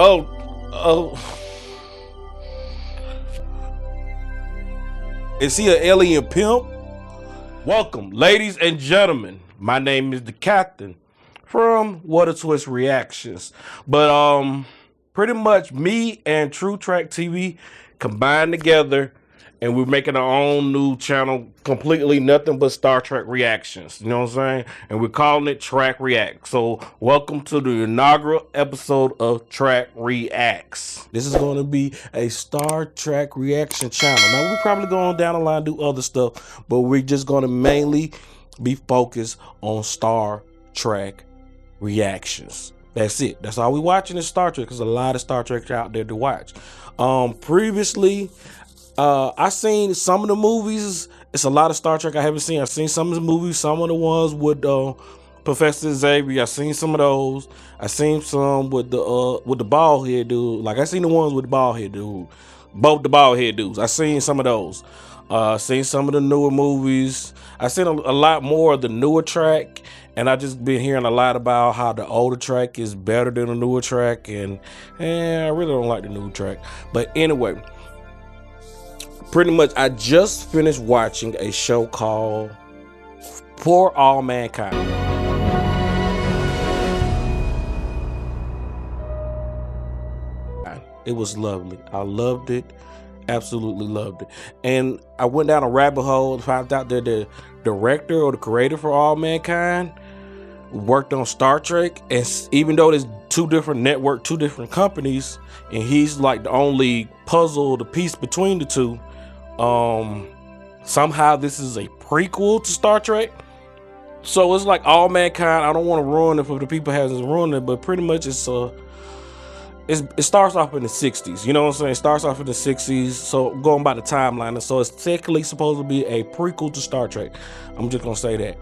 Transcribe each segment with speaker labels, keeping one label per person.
Speaker 1: Oh, oh. Is he an alien pimp? Welcome, ladies and gentlemen. My name is the Captain from What a Twist Reactions. But pretty much me and True Track TV combined together, and we're making our own new channel, completely nothing but Star Trek reactions. You know what I'm saying? And we're calling it Track React. So welcome to the inaugural episode of Track Reacts. This is going to be a Star Trek reaction channel. Now we're probably going down the line do other stuff, but we're just going to mainly be focused on Star Trek reactions. That's it. That's all we watching is Star Trek, because a lot of Star Trek out there to watch. Previously, I seen some of the movies. It's a lot of Star Trek I haven't seen. I've seen some of the movies, some of the ones with Professor Xavier. I've seen some of those. I seen some with the bald head dude. Like I seen the ones with the bald head dude. Both the bald head dudes. I seen some of those. Seen some of the newer movies. I seen a lot more of the newer track, and I just been hearing a lot about how the older track is better than the newer track, and I really don't like the newer track. But anyway, pretty much I just finished watching a show called For All Mankind. It was lovely. I loved it. Absolutely loved it. And I went down a rabbit hole and found out that the director or the creator for All Mankind worked on Star Trek. And even though there's two different networks, two different companies, and he's like the only puzzle, the piece between the two, somehow this is a prequel to Star Trek. So it's like All Mankind. I don't want to ruin it for the people who hasn't ruined it, but pretty much it starts off in the 60s. You know what I'm saying? It starts off in the 60s. So going by the timeline, and so it's technically supposed to be a prequel to Star Trek. I'm just gonna say that,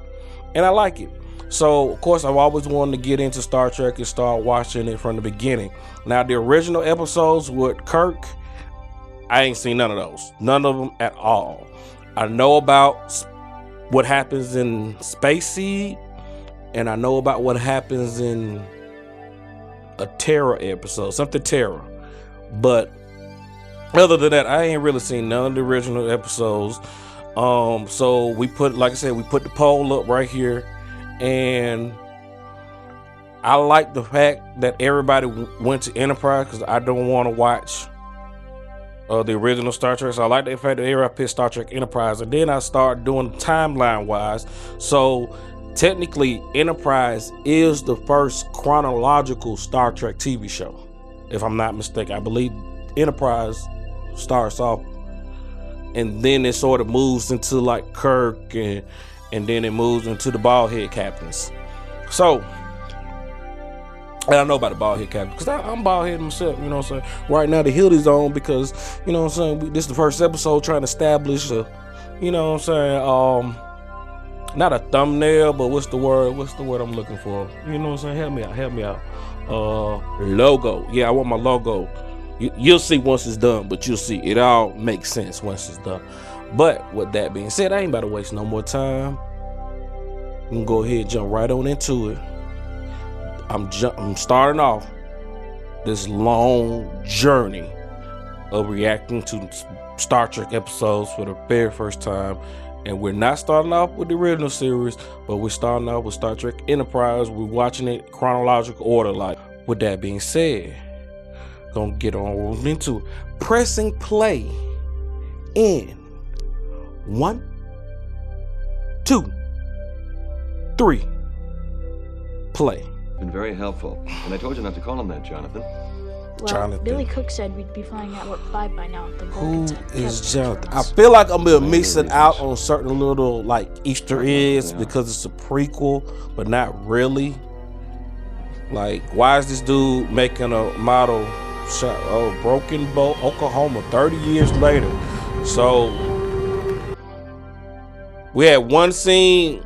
Speaker 1: and I like it. So of course I've always wanted to get into Star Trek and start watching it from the beginning. Now the original episodes with Kirk, I ain't seen none of those. None of them at all. I know about what happens in Space Seed, and I know about what happens in a Terra episode, something Terra. But other than that, I ain't really seen none of the original episodes. So we put, like I said, we put the poll up right here, and I like the fact that everybody went to Enterprise, because I don't want to watch the original Star Trek. So I like the fact that everybody picked Star Trek Enterprise, and then I started doing timeline wise. So technically Enterprise is the first chronological Star Trek TV show, if I'm not mistaken. I believe Enterprise starts off, and then it sort of moves into like Kirk, and then it moves into the bald head captains. So, and I know about the bald head captain because I'm bald head myself, you know what I'm saying? Right now the hill is on because, you know what I'm saying, this is the first episode trying to establish a, you know what I'm saying, not a thumbnail, but what's the word I'm looking for? You know what I'm saying? Help me out. Logo. Yeah, I want my logo. You'll see once it's done, but you'll see. It all makes sense once it's done. But with that being said, I ain't about to waste no more time. I'm gonna go ahead and jump right on into it. I'm starting off this long journey of reacting to Star Trek episodes for the very first time. And we're not starting off with the original series, but we're starting off with Star Trek Enterprise. We're watching it chronological order. Like, with that being said, gonna get on into it. Pressing play in 1, 2, 3. Play.
Speaker 2: Been very helpful. And I told you not to call him that, Jonathan.
Speaker 3: Well,
Speaker 1: Jonathan.
Speaker 3: Billy Cook said we'd be flying at Warp 5 by now. If the
Speaker 1: Who
Speaker 3: Vulcans had
Speaker 1: is
Speaker 3: kept
Speaker 1: Jonathan?
Speaker 3: from
Speaker 1: I
Speaker 3: us.
Speaker 1: feel like I'm gonna missing out on certain little like Easter eggs
Speaker 2: Yeah.
Speaker 1: because it's a prequel, but not really. Like, why is this dude making a model shot? Oh, Broken Bow, Oklahoma, 30 years later. So we had one scene,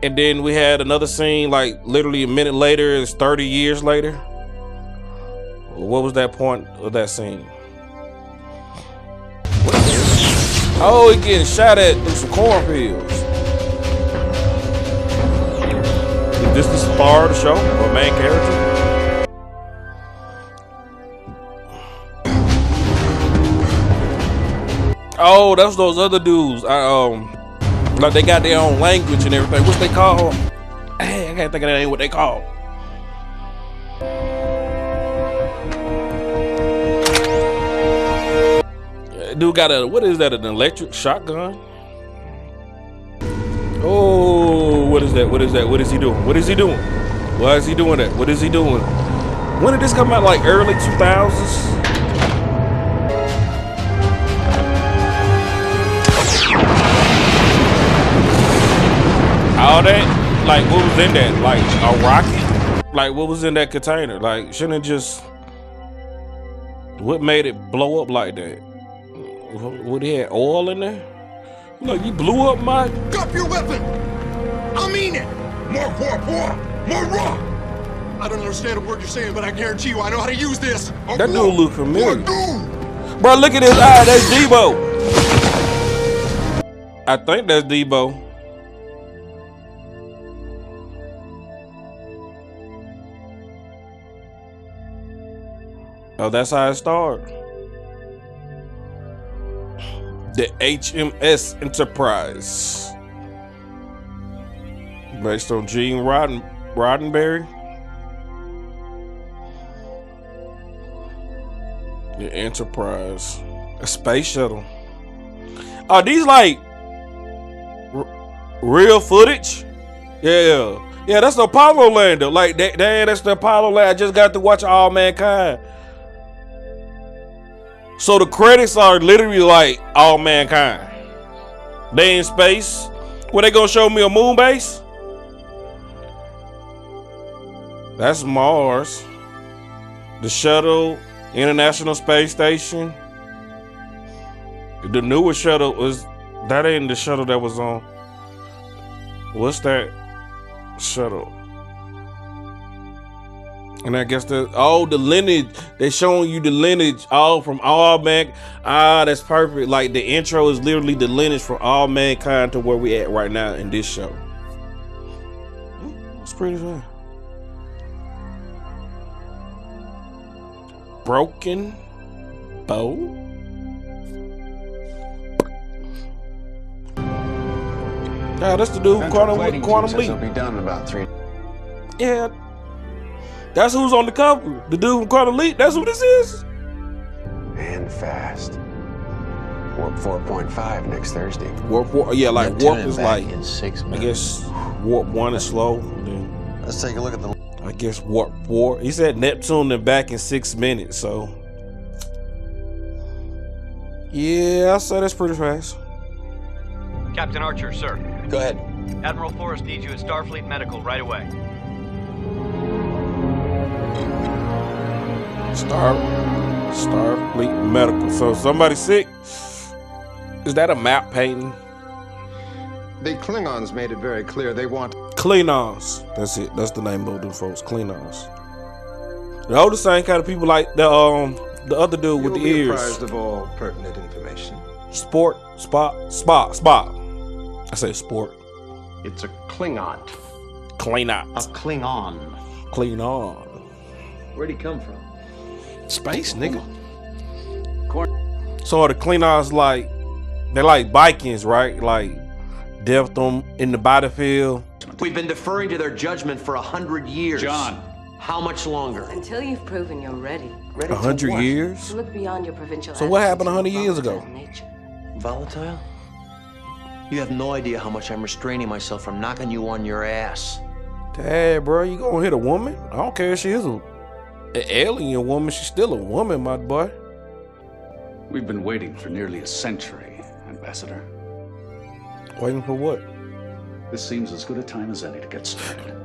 Speaker 1: and then we had another scene like literally a minute later. It's 30 years later. What was that point of that scene? Oh, he getting shot at through some cornfields. Is this the star of the show or main character? Oh, that's those other dudes. Like they got their own language and everything. What's they called? Hey, I can't think of that name. What they called? Dude got a, what is that? An electric shotgun? Oh, what is that? What is that? What is he doing? What is he doing? Why is he doing that? What is he doing? When did this come out? Like early 2000s? All that, like what was in that? Like a rocket? Like what was in that container? Like shouldn't it just, what made it blow up like that? What, he had oil in there? Like you blew up my...
Speaker 4: Drop your weapon! I mean it! More raw! I don't understand a word you're saying, but I guarantee you I know how to use this.
Speaker 1: That dude look familiar. Bro, look at his eye. That's Debo. I think that's Debo. Oh, that's how it started. The HMS Enterprise. Based on Gene Roddenberry. The Enterprise. A space shuttle. Are these like real footage? Yeah. Yeah, that's the Apollo lander. Like that's the Apollo lander. I just got to watch All Mankind. So the credits are literally like All Mankind. They in space. What, they gonna show me a moon base? That's Mars. The shuttle, International Space Station. The newest shuttle was, that ain't the shuttle that was on. What's that shuttle? And I guess the lineage, they showing you the lineage all from All Man. That's perfect. Like the intro is literally the lineage from All Mankind to where we at right now in this show. It's pretty fun. Broken Bow. Yeah, that's the dude from Quantum Leap.
Speaker 5: Will be done in about 3.
Speaker 1: Yeah. That's who's on the cover. The dude from Quantum Leap. That's who this is.
Speaker 5: And fast. Warp 4.5 next Thursday.
Speaker 1: Warp, yeah, like Warp is like,
Speaker 5: in 6 minutes.
Speaker 1: I guess Warp 1 is slow. Then
Speaker 5: Let's take a look at the...
Speaker 1: I guess Warp 4. He said Neptune and back in 6 minutes, so. Yeah, I say that's pretty fast.
Speaker 6: Captain Archer, sir.
Speaker 5: Go ahead.
Speaker 6: Admiral Forrest needs you at Starfleet Medical right away.
Speaker 1: Starfleet Medical. So somebody sick? Is that a map painting?
Speaker 4: The Klingons made it very clear they want...
Speaker 1: Klingons. That's it. That's the name of them folks. Klingons. They're the same kind of people like the other dude with the ears.
Speaker 4: You'll be apprised of all pertinent information.
Speaker 1: Spot. I say sport.
Speaker 7: It's a Klingon.
Speaker 1: Klingon.
Speaker 7: A Klingon.
Speaker 1: Klingon.
Speaker 2: Where'd he come from?
Speaker 1: Space, nigga. So are the Klingons like, they're like Vikings, right? Like death them in the battlefield.
Speaker 8: We've been deferring to their judgment for 100 years.
Speaker 7: John.
Speaker 8: How much longer?
Speaker 9: Until you've proven you're ready.
Speaker 1: 100 years?
Speaker 9: To look beyond your provincial.
Speaker 1: So what happened
Speaker 9: attitude
Speaker 1: 100 years
Speaker 9: to
Speaker 1: ago?
Speaker 9: nature.
Speaker 8: Volatile? You have no idea how much I'm restraining myself from knocking you on your ass.
Speaker 1: Dad, bro, you gonna hit a woman? I don't care if she is an alien woman. She's still a woman, my boy.
Speaker 7: We've been waiting for nearly a century, Ambassador.
Speaker 1: Waiting for what?
Speaker 7: This seems as good a time as any to get started.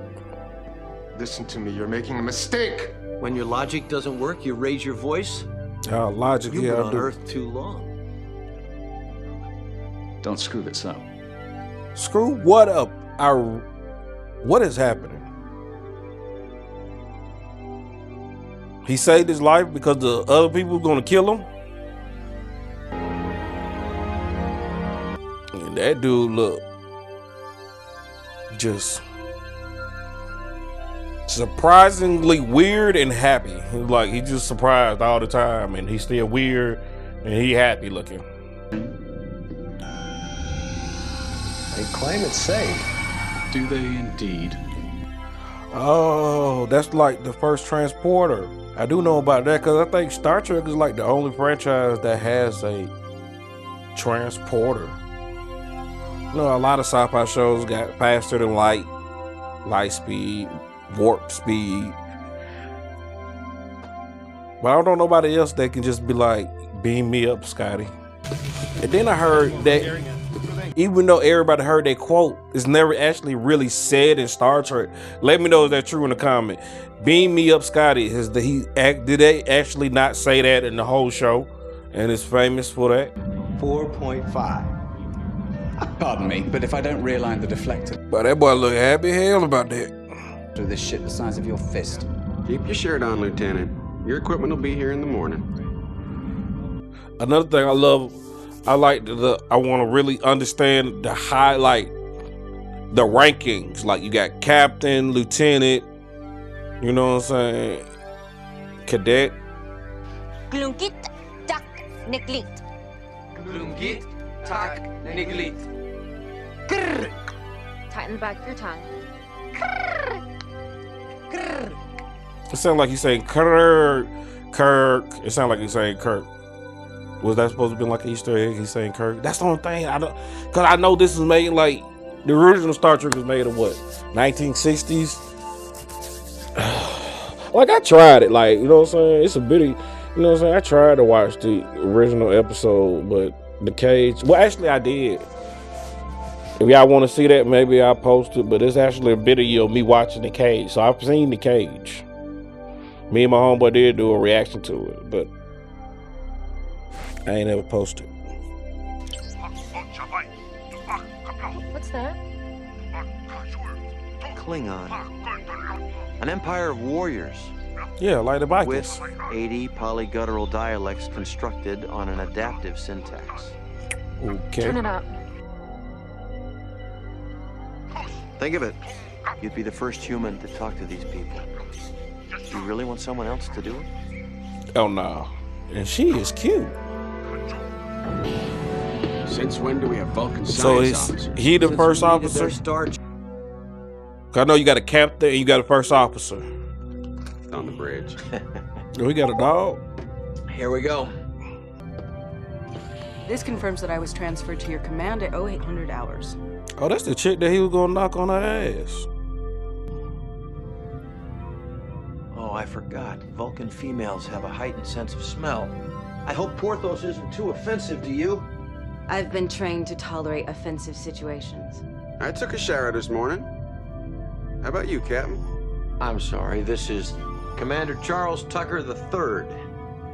Speaker 4: Listen to me, you're making a mistake.
Speaker 8: When your logic doesn't work, you raise your voice.
Speaker 1: Logic,
Speaker 8: You've
Speaker 1: yeah,
Speaker 8: been
Speaker 1: I
Speaker 8: on
Speaker 1: do.
Speaker 8: Earth too long.
Speaker 7: Don't screw this up.
Speaker 1: Screw what up? What is happening? He saved his life because the other people were gonna kill him? And that dude look just surprisingly weird and happy. Like he just surprised all the time, and he's still weird and he happy looking.
Speaker 5: They claim it's safe.
Speaker 7: Do they indeed?
Speaker 1: Oh, that's like the first transporter. I do know about that because I think Star Trek is like the only franchise that has a transporter. You know, a lot of sci-fi shows got faster than light, light speed, warp speed. But I don't know nobody else that can just be like, beam me up, Scotty. And then I heard that even though everybody heard that quote, it's never actually really said in Star Trek. Let me know if that's true in the comment. Beam me up, Scotty. Did they actually not say that in the whole show? And it's famous for that?
Speaker 8: 4.5.
Speaker 7: Pardon me, but if I don't realign the deflector
Speaker 1: But that boy look happy as hell about that.
Speaker 7: through this shit the size of your fist.
Speaker 5: Keep your shirt on, Lieutenant. Your equipment will be here in the morning.
Speaker 1: Another thing I love, I want to really understand the highlight, the rankings. Like you got captain, lieutenant, you know what I'm saying, cadet.
Speaker 10: Glungit tak neglit.
Speaker 2: Glungit tak neglit.
Speaker 10: Grr. Tighten the back of your tongue. Grr. Grr.
Speaker 1: It sounds like he's saying Kirk. It sounds like he's saying Kirk. Was that supposed to be like an Easter egg? He's saying Kirk. That's the only thing because I know this is made like the original Star Trek was made in what, 1960s. Like I tried it, like, you know what I'm saying. It's a bitty, you know what I'm saying. I tried to watch the original episode, but the cage. Well, actually, I did. If y'all want to see that, maybe I'll post it. But it's actually a video of me watching the cage, so I've seen the cage. Me and my homeboy did do a reaction to it, but I ain't ever posted.
Speaker 10: What's that?
Speaker 8: Klingon. An empire of warriors.
Speaker 1: Yeah, like the Vikings.
Speaker 8: With 80 polyguttural dialects constructed on an adaptive syntax.
Speaker 1: Okay.
Speaker 10: Turn it up.
Speaker 8: Think of it. You'd be the first human to talk to these people. You really want someone else to do it?
Speaker 1: Oh no. And she is cute.
Speaker 5: Since when do we have Vulcan
Speaker 1: So
Speaker 5: science officers?
Speaker 1: he the
Speaker 8: Since
Speaker 1: first
Speaker 8: we needed
Speaker 1: officer?
Speaker 8: their star
Speaker 1: I know you got a captain and you got a first officer.
Speaker 5: On the bridge.
Speaker 1: We got a dog.
Speaker 8: Here we go.
Speaker 11: This confirms that I was transferred to your command at 0800 hours.
Speaker 1: Oh, that's the chick that he was gonna knock on her ass.
Speaker 8: Oh, I forgot. Vulcan females have a heightened sense of smell. I hope Porthos isn't too offensive to you.
Speaker 9: I've been trained to tolerate offensive situations.
Speaker 5: I took a shower this morning. How about you, Captain?
Speaker 8: I'm sorry, this is Commander Charles Tucker III,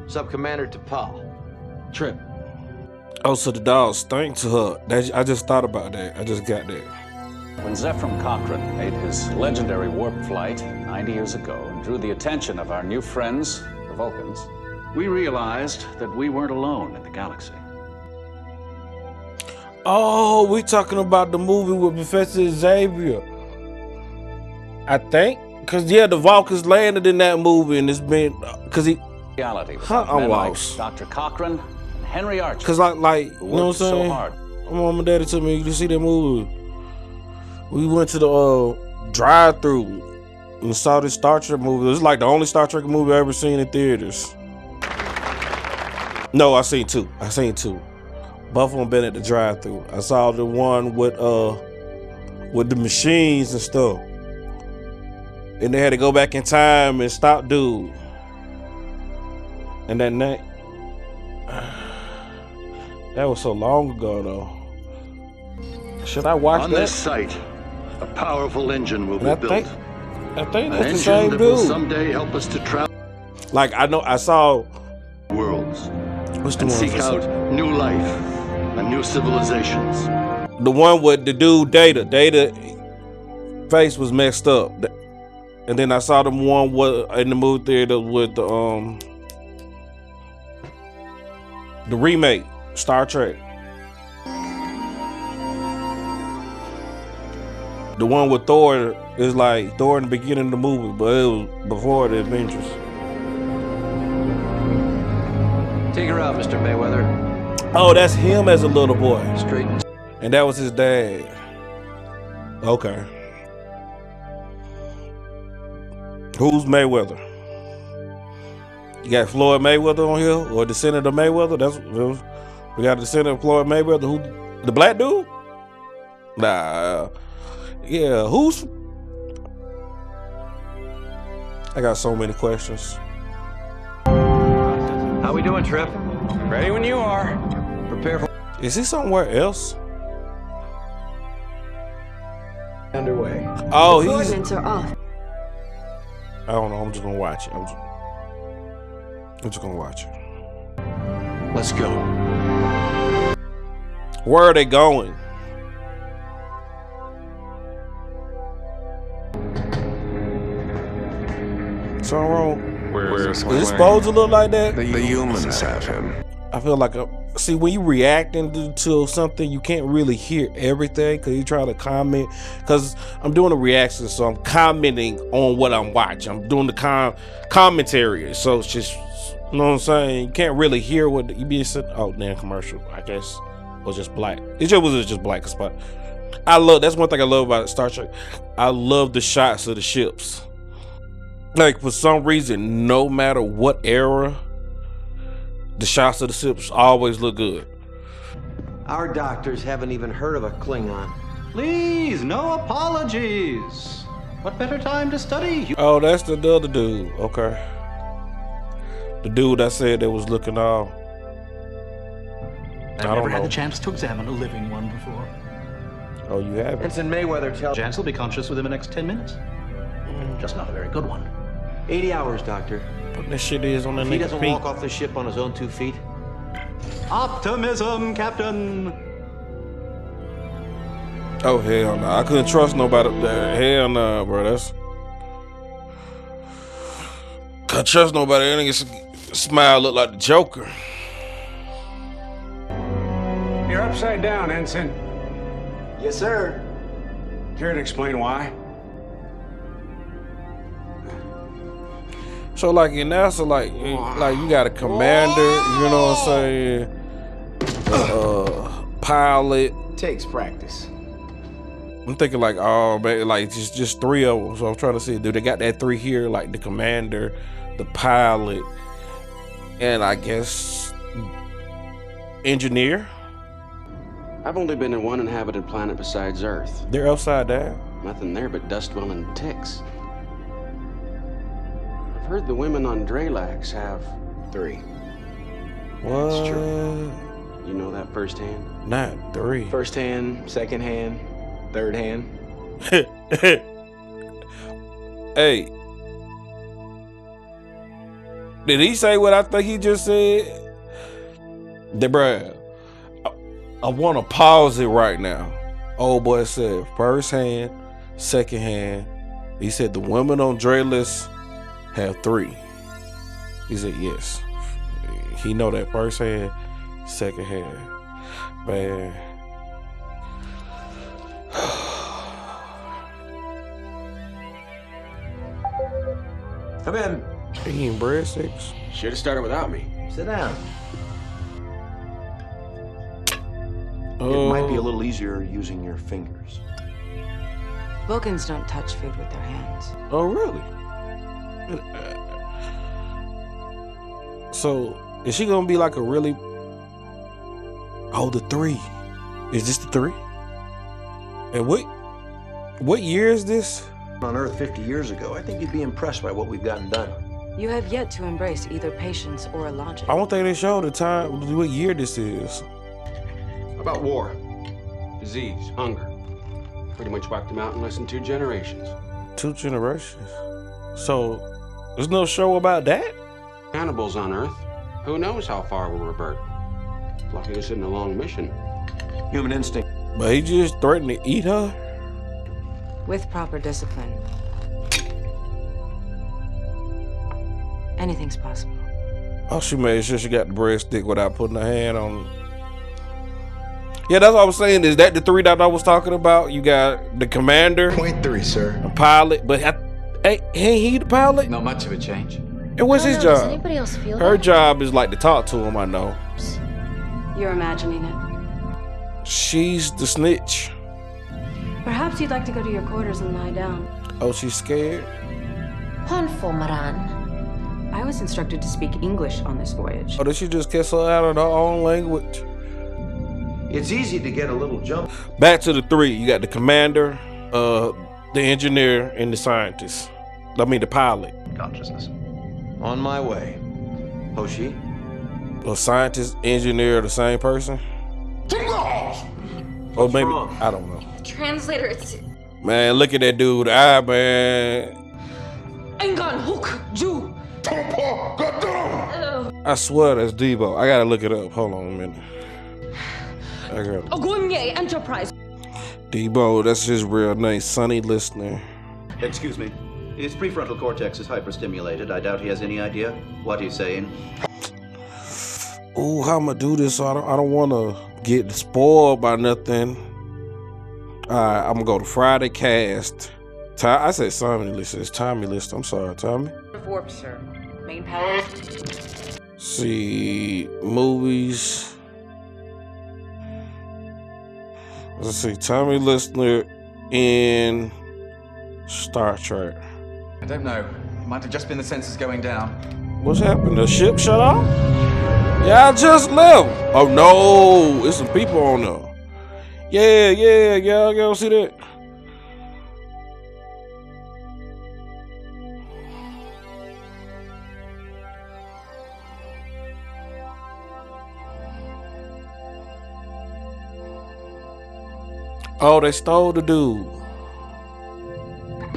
Speaker 8: Sub-Commander T'Pol. Trip.
Speaker 1: Oh, so the dog stank to her. I just thought about that. I just got that.
Speaker 12: When Zephram Cochrane made his legendary warp flight 90 years ago and drew the attention of our new friends, the Vulcans, we realized that we weren't alone in the galaxy.
Speaker 1: Oh, we talking about the movie with Professor Xavier. I think. Because, yeah, the Vulcans landed in that movie and it's been... Because he...
Speaker 12: Reality was
Speaker 1: I'm
Speaker 12: men
Speaker 1: lost.
Speaker 12: like Dr. Cochrane and Henry Archer.
Speaker 1: Because, like you
Speaker 12: who
Speaker 1: know what I'm
Speaker 12: worked so
Speaker 1: saying?
Speaker 12: hard.
Speaker 1: My mom and daddy took me, you see that movie. We went to the drive-thru and saw this Star Trek movie. It was like the only Star Trek movie I've ever seen in theaters. No, I seen two. Both of them been at the drive-thru. I saw the one with the machines and stuff. And they had to go back in time and stop dude. And that night, that was so long ago though. Should I watch
Speaker 13: On
Speaker 1: that?
Speaker 13: this site, a powerful engine will be built.
Speaker 1: I think
Speaker 13: An
Speaker 1: that's the
Speaker 13: engine
Speaker 1: same
Speaker 13: that will
Speaker 1: dude.
Speaker 13: someday help us to travel
Speaker 1: Like I know I saw
Speaker 13: worlds
Speaker 1: what's the
Speaker 13: and
Speaker 1: one
Speaker 13: seek
Speaker 1: for
Speaker 13: out new life and new civilizations.
Speaker 1: the one with the dude Data. Data face was messed up. And then I saw the one in the movie theater with the remake Star Trek. The one with Thor is like Thor in the beginning of the movie, but it was before the Avengers.
Speaker 8: Take her out, Mr. Mayweather.
Speaker 1: Oh, that's him as a little boy.
Speaker 8: Straight.
Speaker 1: And that was his dad. Okay. Who's Mayweather? You got Floyd Mayweather on here, or descendant of Mayweather? We got a descendant of Floyd Mayweather. Who? The black dude? Nah. Yeah. Who's? I got so many questions.
Speaker 8: How we doing, Trip?
Speaker 2: Ready when you are.
Speaker 8: Prepare for
Speaker 1: Is he somewhere else?
Speaker 8: underway.
Speaker 1: Oh,
Speaker 9: The
Speaker 1: he's.
Speaker 9: coordinates are off.
Speaker 1: I don't know. I'm just gonna watch it. I'm just gonna watch it.
Speaker 8: Let's go.
Speaker 1: Where are they going? Something wrong?
Speaker 4: Where's
Speaker 1: Is it supposed to look like that?
Speaker 4: The humans have him.
Speaker 1: I feel like see, when you reacting to something, you can't really hear everything because you try to comment. Because I'm doing a reaction, so I'm commenting on what I'm watching. I'm doing the commentary, so it's just, you know what I'm saying. You can't really hear what you be saying. Oh, damn commercial, I guess, was just black. It was just black spot. That's one thing I love about Star Trek. I love the shots of the ships. Like, for some reason, no matter what era, the shots of the ships always look good.
Speaker 8: Our doctors haven't even heard of a Klingon.
Speaker 12: Please, no apologies. What better time to study?
Speaker 1: Oh, that's the other dude. Okay. The dude I said that was looking all.
Speaker 14: I've never had the chance to examine a living one before.
Speaker 1: Oh, you haven't?
Speaker 8: Ensign Mayweather tells
Speaker 14: Chance will be conscious within the next 10 minutes. Just not a very good one.
Speaker 8: 80 hours, Doctor.
Speaker 1: What that shit is on the
Speaker 8: If he
Speaker 1: nigga's
Speaker 8: doesn't
Speaker 1: feet.
Speaker 8: walk off the ship on his own 2 feet.
Speaker 12: Optimism, Captain.
Speaker 1: Oh, hell no. I couldn't trust nobody up there. Hell no, bro. Couldn't trust nobody. That nigga smile look like the Joker.
Speaker 15: You're upside down, Ensign.
Speaker 8: Yes, sir.
Speaker 15: Care to explain why?
Speaker 1: So, like, in NASA, like you got a commander, you know what I'm saying? Pilot.
Speaker 8: Takes practice.
Speaker 1: I'm thinking like, oh man, like just 3 of them. So I'm trying to see, do they got that 3 here? Like the commander, the pilot, and I guess engineer.
Speaker 5: I've only been to one inhabited planet besides Earth.
Speaker 1: They're upside down.
Speaker 5: Nothing there but dust-dwelling ticks. I've heard the women on Drelax have 3.
Speaker 1: What?
Speaker 5: That's true. You know that firsthand?
Speaker 1: Not 3.
Speaker 5: First hand, second hand, third hand.
Speaker 1: Hey. Did he say what I think he just said? Bruh, I want to pause it right now. Old boy said first hand, second hand. He said the women on Drelax have 3. He said yes. He know that first hand, second hand. Man.
Speaker 8: Come in.
Speaker 1: Eating breadsticks.
Speaker 5: Should have started without me.
Speaker 8: Sit down. It might be a little easier using your fingers.
Speaker 9: Vulcans don't touch food with their hands.
Speaker 1: Oh, really? So, is she gonna be like a really... Oh, the 3. Is this the 3? And what year is this?
Speaker 8: On Earth 50 years ago, I think you'd be impressed by what we've gotten done.
Speaker 9: You have yet to embrace either patience or logic.
Speaker 1: I don't think they showed the time, what year this is.
Speaker 5: About war, disease, hunger. Pretty much wiped them out in less than 2 generations.
Speaker 1: 2 generations? So, there's no show about that?
Speaker 5: Cannibals on Earth. Who knows how far we'll revert? Lucky this isn't a long mission.
Speaker 8: Human instinct.
Speaker 1: But he just threatened to eat her?
Speaker 9: With proper discipline, anything's possible.
Speaker 1: Oh, she made sure she got the breadstick without putting her hand on it. Yeah, that's what I was saying. Is that the 3 that I was talking about? You got the commander.
Speaker 4: Point 3, sir.
Speaker 1: A pilot, but ain't he the pilot?
Speaker 2: Not much of a change.
Speaker 1: And what's his
Speaker 3: Does
Speaker 1: job?
Speaker 3: anybody else feel
Speaker 1: Her
Speaker 3: that?
Speaker 1: job is like to talk to him, I know.
Speaker 9: You're imagining it.
Speaker 1: She's the snitch.
Speaker 9: Perhaps you'd like to go to your quarters and lie down.
Speaker 1: Oh, she's scared?
Speaker 10: Honfomaran.
Speaker 11: I was instructed to speak English on this voyage.
Speaker 1: Or did she just kiss her out of her own language?
Speaker 8: It's easy to get a little jump.
Speaker 1: Back to the three. You got the commander, the engineer, and the scientist. I mean, the pilot.
Speaker 14: Consciousness.
Speaker 8: On my way. Hoshi?
Speaker 1: A scientist, engineer, the same person? Or maybe,
Speaker 8: wrong?
Speaker 1: I don't know.
Speaker 10: Translator, it's...
Speaker 1: Man, look at that dude. Man.
Speaker 10: Engan Hook Ju.
Speaker 1: I swear that's Debo. I gotta look it up. Hold on a minute. I got
Speaker 10: Ogunye Enterprise.
Speaker 1: Debo, that's his real name. Sonny Listener.
Speaker 14: Excuse me. His prefrontal cortex is hyperstimulated. I doubt he has any idea what he's saying.
Speaker 1: Ooh, how I'm gonna do this so I don't wanna get spoiled by nothing. Alright, I'm gonna go to Friday cast. I said Tommy List. It's Tommy List. I'm sorry, Tommy.
Speaker 11: Warp, sir. Main power.
Speaker 1: See, movies. Let's see, Tommy Listener in Star Trek.
Speaker 2: I don't know. It might have just been the sensors going down.
Speaker 1: What's happened? The ship shut off? Yeah, I just left. Oh no, there's some people on there. Yeah, y'all see that? Oh, they stole the dude.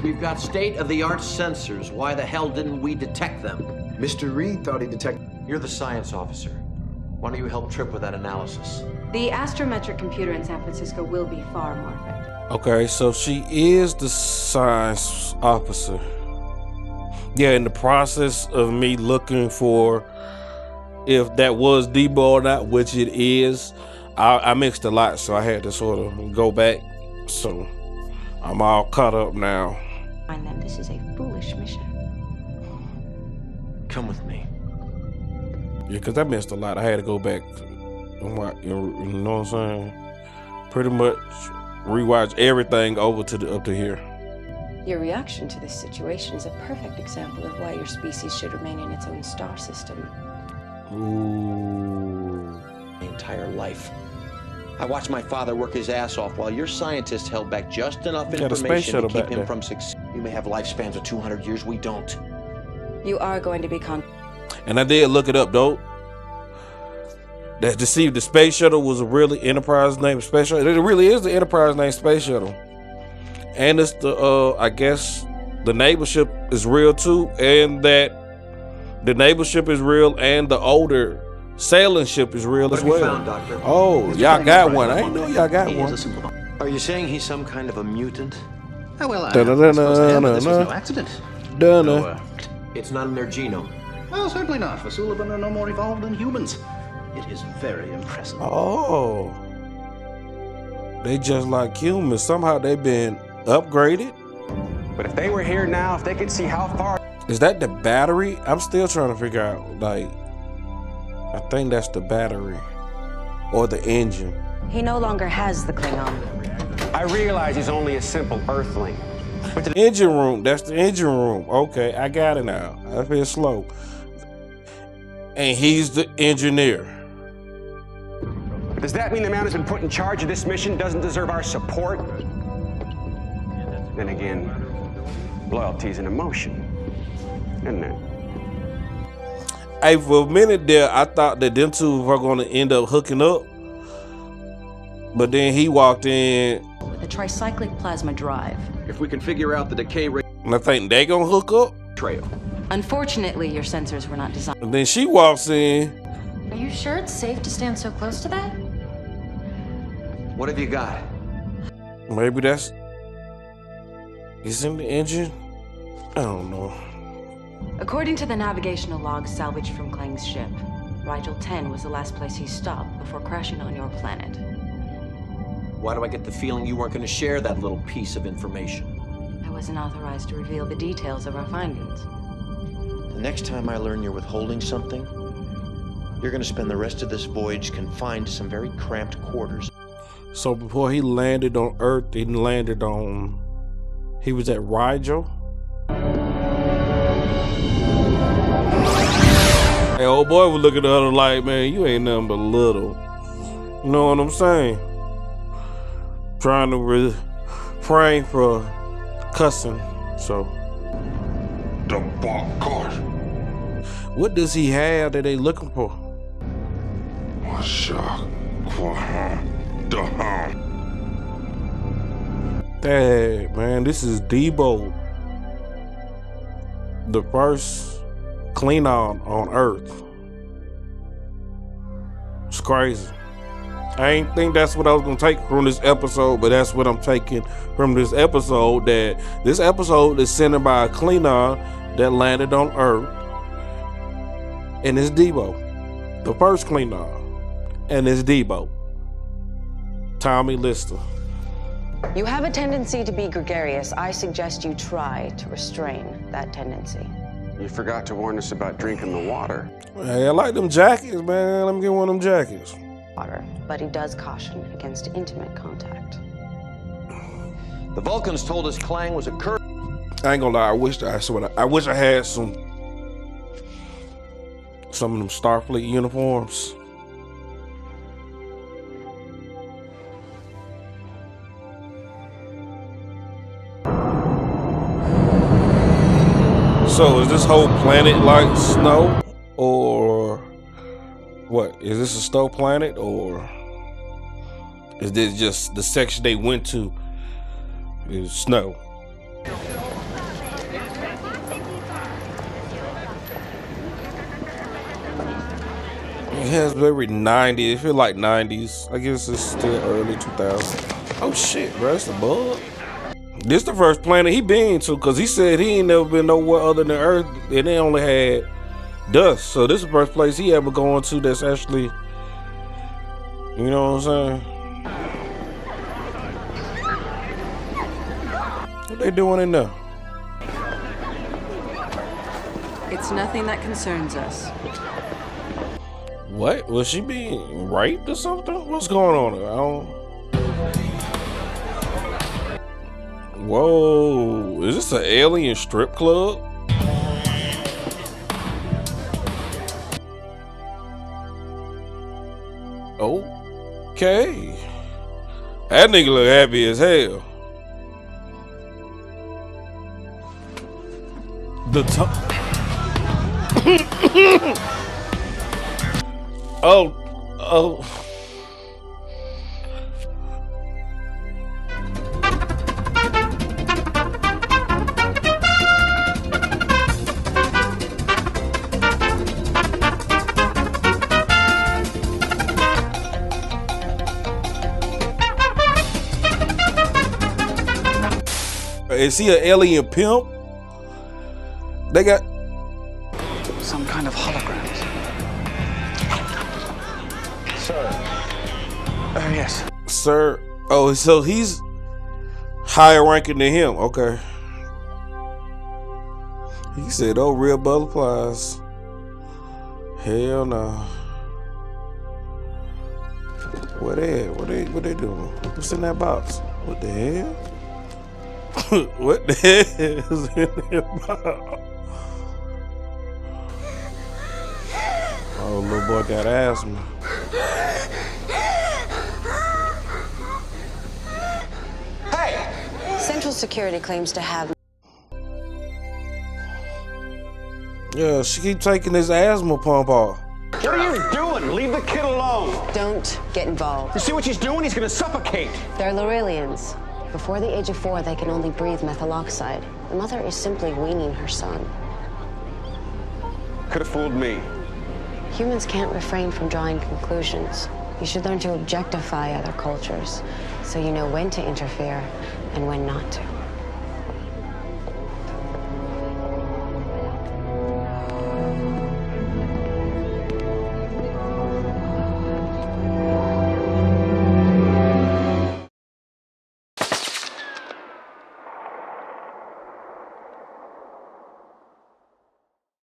Speaker 8: We've got state-of-the-art sensors. Why the hell didn't we detect them?
Speaker 4: Mr. Reed thought he detected...
Speaker 8: You're the science officer. Why don't you help Trip with that analysis?
Speaker 9: The astrometric computer in San Francisco will be far more effective.
Speaker 1: Okay, so she is the science officer. Yeah, in the process of me looking for if that was Debo or not, which it is, I mixed a lot, so I had to sort of go back. So I'm all caught up now.
Speaker 9: Find them. This is a foolish mission.
Speaker 8: Come with me.
Speaker 1: Yeah, because I missed a lot. I had to go back. You know what I'm saying? Pretty much rewatch everything over to up to here.
Speaker 9: Your reaction to this situation is a perfect example of why your species should remain in its own star system.
Speaker 1: Ooh.
Speaker 8: My entire life. I watched my father work his ass off while your scientists held back just enough information to keep him from success. You may have lifespans of 200 years, we don't.
Speaker 9: You are going to be
Speaker 1: And I did look it up, though. That to see if the space shuttle was a really Enterprise named space shuttle. It really is the Enterprise named space shuttle. And it's the I guess the naval ship is real too, and that the naval ship is real, and the older sailing ship is real as well.
Speaker 8: Found, Doctor?
Speaker 1: Oh, y'all got one. I ain't know y'all got one.
Speaker 8: Are you saying he's some kind of a mutant?
Speaker 14: Oh, well, I suppose to him this was no accident.
Speaker 8: It's not in their genome.
Speaker 14: Well, certainly not. For Suliban are no more evolved than humans. It is very impressive.
Speaker 1: Oh. They just like humans. Somehow they've been upgraded.
Speaker 5: But if they were here now, if they could see how far...
Speaker 1: Is that the battery? I'm still trying to figure out, like, I think that's the battery or the engine.
Speaker 9: He no longer has the Klingon.
Speaker 5: I realize he's only a simple Earthling. But
Speaker 1: the engine room, that's the engine room. Okay, I got it now. I feel slow. And he's the engineer.
Speaker 5: Does that mean the man who's been put in charge of this mission doesn't deserve our support? Then again, loyalty is an emotion, isn't it?
Speaker 1: Hey, for a minute there, I thought that them two were going to end up hooking up. But then he walked in
Speaker 11: with a tricyclic plasma drive.
Speaker 8: If we can figure out the decay rate,
Speaker 1: and I think they gonna hook up.
Speaker 8: Trail.
Speaker 11: Unfortunately, your sensors were not designed.
Speaker 1: And then she walks in.
Speaker 10: Are you sure it's safe to stand so close to that?
Speaker 8: What have you got?
Speaker 1: Maybe that's... It's in the engine? I don't know.
Speaker 11: According to the navigational logs salvaged from Klang's ship, Rigel 10 was the last place he stopped before crashing on your planet.
Speaker 8: Why do I get the feeling you weren't going to share that little piece of information?
Speaker 11: I wasn't authorized to reveal the details of our findings.
Speaker 8: The next time I learn you're withholding something, you're going to spend the rest of this voyage confined to some very cramped quarters.
Speaker 1: So before he landed on Earth, he was at Rigel. Hey, old boy was looking at her like, man, you ain't nothing but little. You know what I'm saying? Trying to refrain for cussing, so.
Speaker 4: The card.
Speaker 1: What does he have that they looking for? Hey, man, this is Debo. The first Klingon on Earth. It's crazy. I ain't think that's what I was gonna take from this episode, but that's what I'm taking from this episode. That this episode is sent by a Klingon that landed on Earth, and it's Debo, the first Klingon, and it's Debo, Tommy Lister.
Speaker 9: You have a tendency to be gregarious. I suggest you try to restrain that tendency.
Speaker 5: You forgot to warn us about drinking the water.
Speaker 1: Hey, I like them jackets, man. Let me get one of them jackets.
Speaker 9: Water, but he does caution against intimate contact.
Speaker 8: The Vulcans told us Klang was a cur.
Speaker 1: I ain't gonna lie. I wish I had some of them Starfleet uniforms. So is this whole planet like snow, or what? Is this a snow planet, or is this just the section they went to is snow? It has very 90s. It feel like 90s. I guess it's still early 2000s. Oh shit, bro, it's a bug. This the first planet he been to, cause he said he ain't never been nowhere other than Earth, and they only had dust. So this is the first place he ever going to that's actually, you know what I'm saying? What they doing in there?
Speaker 11: It's nothing that concerns us.
Speaker 1: What? Was she being raped or something? What's going on there? I don't. Whoa, is this an alien strip club? Okay. That nigga look happy as hell. Oh. Is he an alien pimp? They got
Speaker 5: some kind of holograms. Sir. Yes.
Speaker 1: Sir. Oh, so he's higher ranking than him. Okay. He said, "Oh, real butterflies." Hell no. What they doing? What's in that box? What the hell? What the hell is in that box? Oh, little boy got asthma.
Speaker 9: Hey! Central Security claims to have...
Speaker 1: Yeah, she keep taking this asthma pump off.
Speaker 5: What are you doing? Leave the kid alone.
Speaker 9: Don't get involved.
Speaker 5: You see what she's doing? He's gonna suffocate.
Speaker 9: They're Laurelians. Before the age of 4, they can only breathe methyl oxide. The mother is simply weaning her son.
Speaker 5: Could have fooled me.
Speaker 9: Humans can't refrain from drawing conclusions. You should learn to objectify other cultures, so you know when to interfere and when not to.